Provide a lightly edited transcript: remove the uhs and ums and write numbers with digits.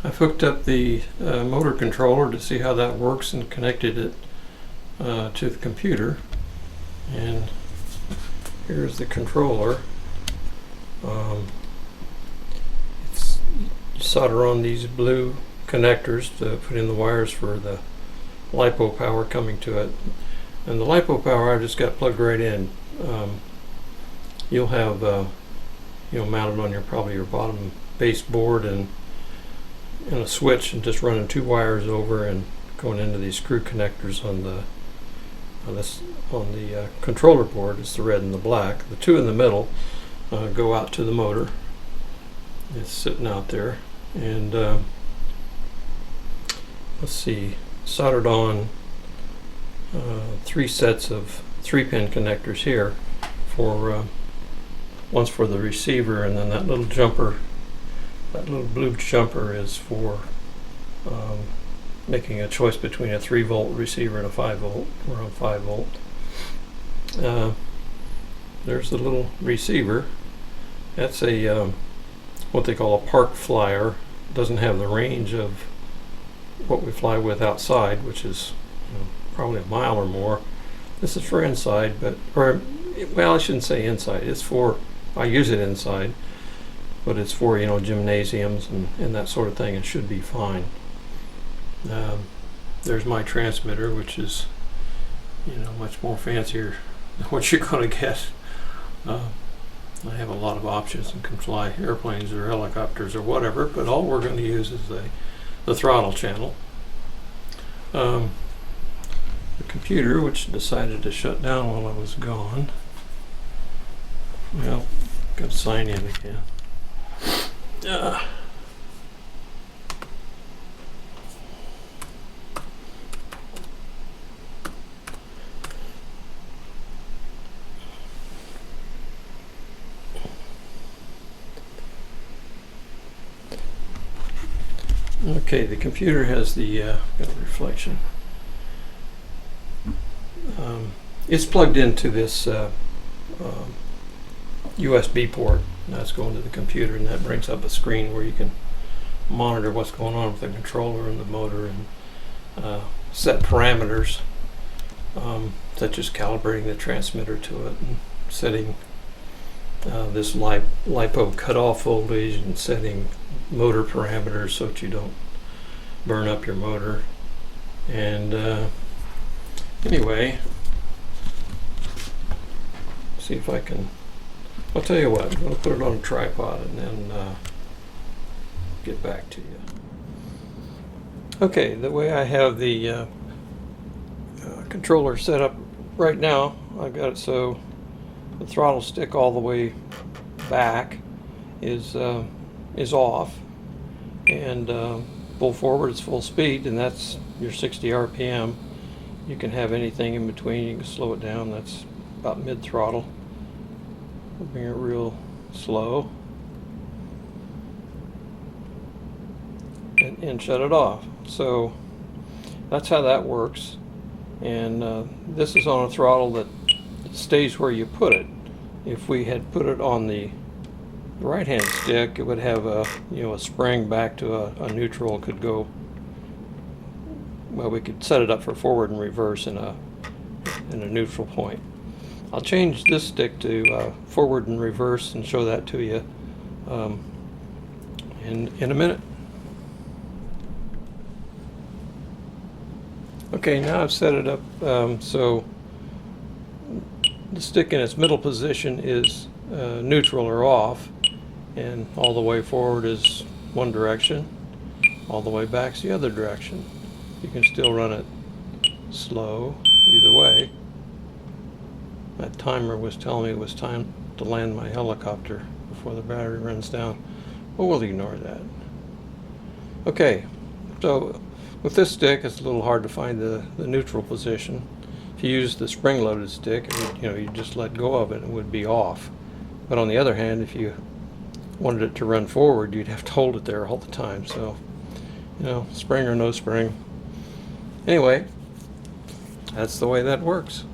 I've hooked up the motor controller to see how that works and connected it to the computer. And here's the controller. It's solder on these blue connectors to put in the wires for the LiPo power coming to it. And the LiPo power I just got plugged right in. You'll have mounted on probably your bottom baseboard and a switch, and just running two wires over and going into these screw connectors on the controller board. It's the red and the black. The two in the middle go out to the motor. It's sitting out there, and let's see, soldered on 3 sets of 3-pin connectors here for one's for the receiver, and then that little jumper, that little blue jumper, is for making a choice between a 3-volt receiver and a 5-volt. We're on 5-volt. There's the little receiver. That's a what they call a park flyer. It doesn't have the range of what we fly with outside, which is probably a mile or more. This is for inside, well, I shouldn't say inside. It's for, I use it inside, but it's for gymnasiums and that sort of thing. It should be fine. There's my transmitter, which is much more fancier than what you're going to get. I have a lot of options and can fly airplanes or helicopters or whatever, but all we're going to use is the throttle channel. The computer, which decided to shut down while I was gone. Well, got to sign in again. Okay, the computer has the got a reflection. It's plugged into this USB port. That's going to the computer, and that brings up a screen where you can monitor what's going on with the controller and the motor, and set parameters, such as calibrating the transmitter to it, and setting this LiPo cutoff voltage, and setting motor parameters so that you don't burn up your motor. And anyway, see if I can, I'll tell you what, I'm going to put it on a tripod and then get back to you. Okay, the way I have the controller set up right now, I've got it so the throttle stick all the way back is off, and pull forward is full speed, and that's your 60 RPM. You can have anything in between. You can slow it down. That's about mid throttle. We'll bring it real slow and shut it off. So that's how that works. And this is on a throttle that stays where you put it. If we had put it on the right hand stick, it would have a spring back to a neutral. Could go, well, we could set it up for forward and reverse in a neutral point. I'll change this stick to forward and reverse and show that to you in a minute. Okay, now I've set it up so the stick in its middle position is neutral or off, and all the way forward is one direction, all the way back is the other direction. You can still run it slow either way. That timer was telling me it was time to land my helicopter before the battery runs down, but we'll ignore that. Okay, so with this stick it's a little hard to find the neutral position. If you use the spring-loaded stick, you just let go of it, it would be off. But on the other hand, if you wanted it to run forward, you'd have to hold it there all the time. So, spring or no spring. Anyway, that's the way that works.